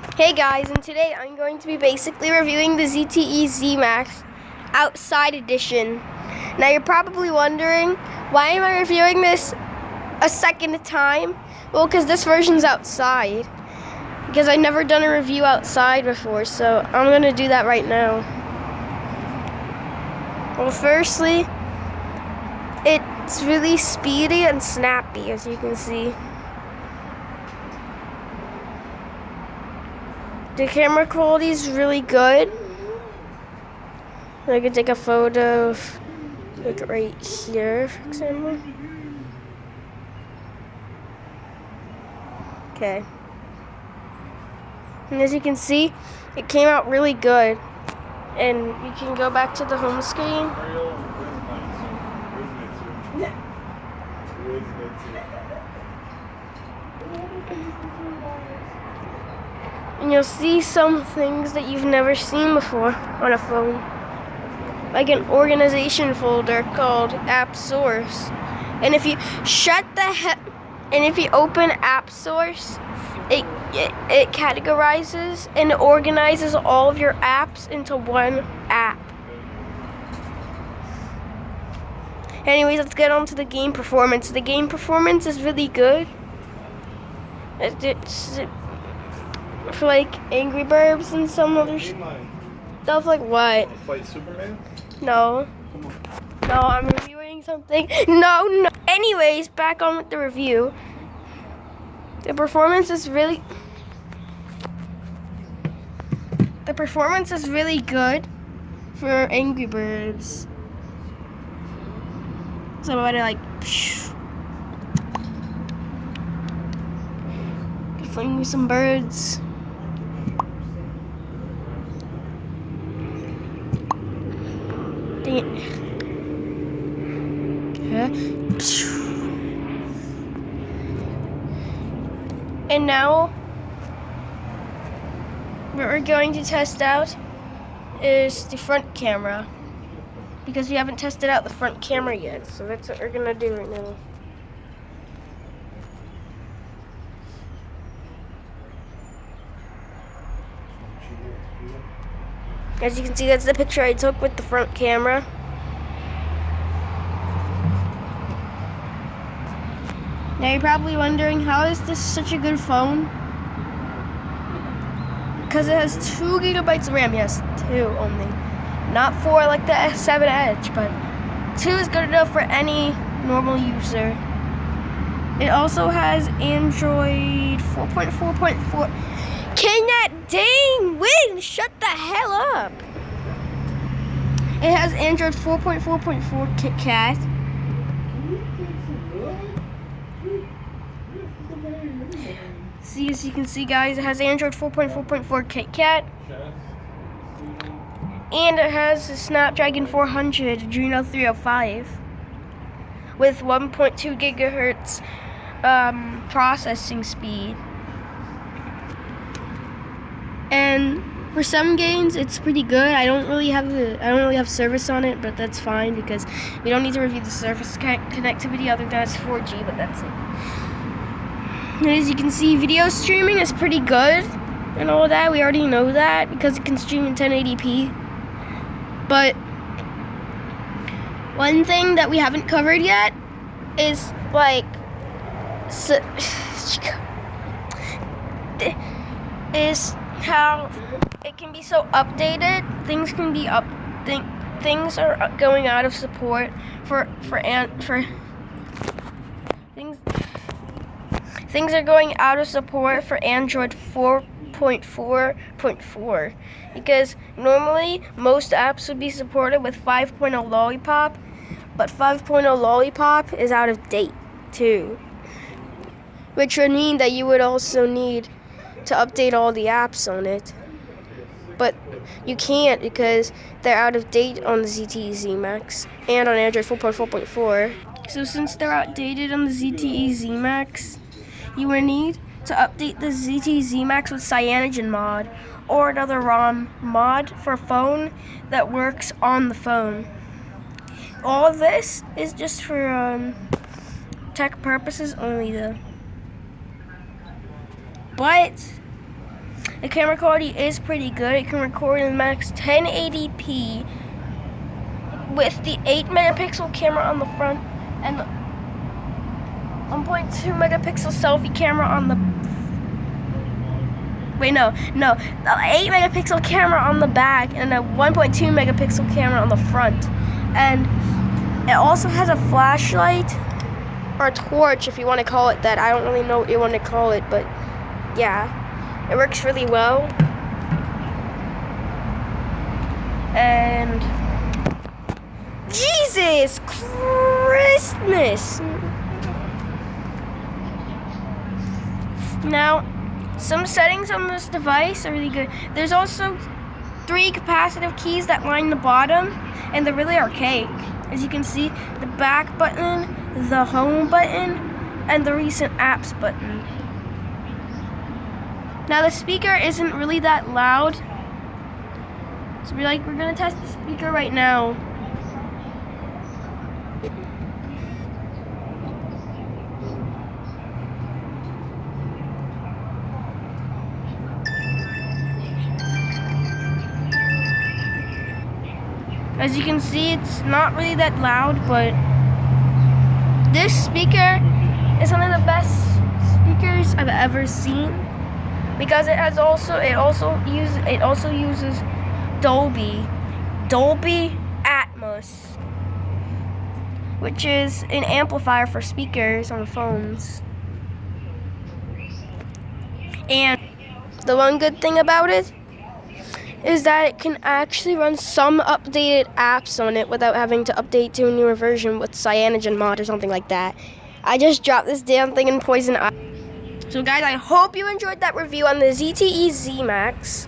Hey guys, and today I'm going to be basically reviewing the Zte Zmax Outside Edition. Now you're probably wondering, why am I reviewing this a second time? Well, because this version's outside. Because I've never done a review outside before, so I'm going to do that right now. Well, firstly, it's really speedy and snappy, as you can see. The camera quality is really good. I could take a photo of, like, right here, for example. Okay. And as you can see, it came out really good. And you can go back to the home screen. And you'll see some things that you've never seen before on a phone. Like an organization folder called App Source. And if you open App Source, it categorizes and organizes all of your apps into one app. Anyways, let's get on to the game performance. The game performance is really good. It's for like Angry Birds and some other stuff. Like what? Fight Superman? No. No, I'm reviewing something. No. Anyways, back on with the review. The performance is really good for Angry Birds. So I like fling me some birds. Dang it. Okay. And now, what we're going to test out is the front camera. Because we haven't tested out the front camera yet, so that's what we're gonna do right now. As you can see, that's the picture I took with the front camera. Now you're probably wondering, how is this such a good phone? Because it has 2 gigabytes of RAM. Yes, 2 only. Not 4 like the S7 Edge, but 2 is good enough for any normal user. It also has Android 4.4.4. Can that dang wind shut the hell up? It has Android 4.4.4 KitKat. See, as you can see, guys, it has Android 4.4.4 KitKat. And it has a Snapdragon 400 Adreno 305 with 1.2 gigahertz processing speed. And for some games, it's pretty good. I don't really have service on it, but that's fine because we don't need to review the service connectivity other than it's 4G, but that's it. And as you can see, video streaming is pretty good and all that. We already know that because it can stream in 1080p. But one thing that we haven't covered yet is is how it can be so updated. Things can be things are going out of support Things are going out of support for Android 4.4.4 because normally most apps would be supported with 5.0 Lollipop, but 5.0 Lollipop is out of date too, which would mean that you would also need to update all the apps on it, but you can't because they're out of date on the Zte Zmax and on Android 4.4.4. So since they're outdated on the Zte Zmax, you will need to update the Zte Zmax with Cyanogen mod or another ROM mod for a phone that works on the phone. All of this is just for tech purposes only though. But the camera quality is pretty good. It can record in max 1080p with the 8 megapixel camera on the front and 1.2 megapixel selfie camera on the the 8 megapixel camera on the back and a 1.2 megapixel camera on the front. And it also has a flashlight, or a torch if you want to call it that. I don't really know what you want to call it, but yeah, it works really well. And Jesus Christmas! Now, some settings on this device are really good. There's also 3 capacitive keys that line the bottom, and they're really archaic. As you can see, the back button, the home button, and the recent apps button. Now the speaker isn't really that loud, so we're gonna test the speaker right now. As you can see, it's not really that loud, but this speaker is one of the best speakers I've ever seen, because it also uses Dolby Atmos, which is an amplifier for speakers on phones. And the one good thing about it is that it can actually run some updated apps on it without having to update to a newer version with Cyanogen mod or something like that. I just dropped this damn thing in Poison Ivy. So guys, I hope you enjoyed that review on the Zte Zmax.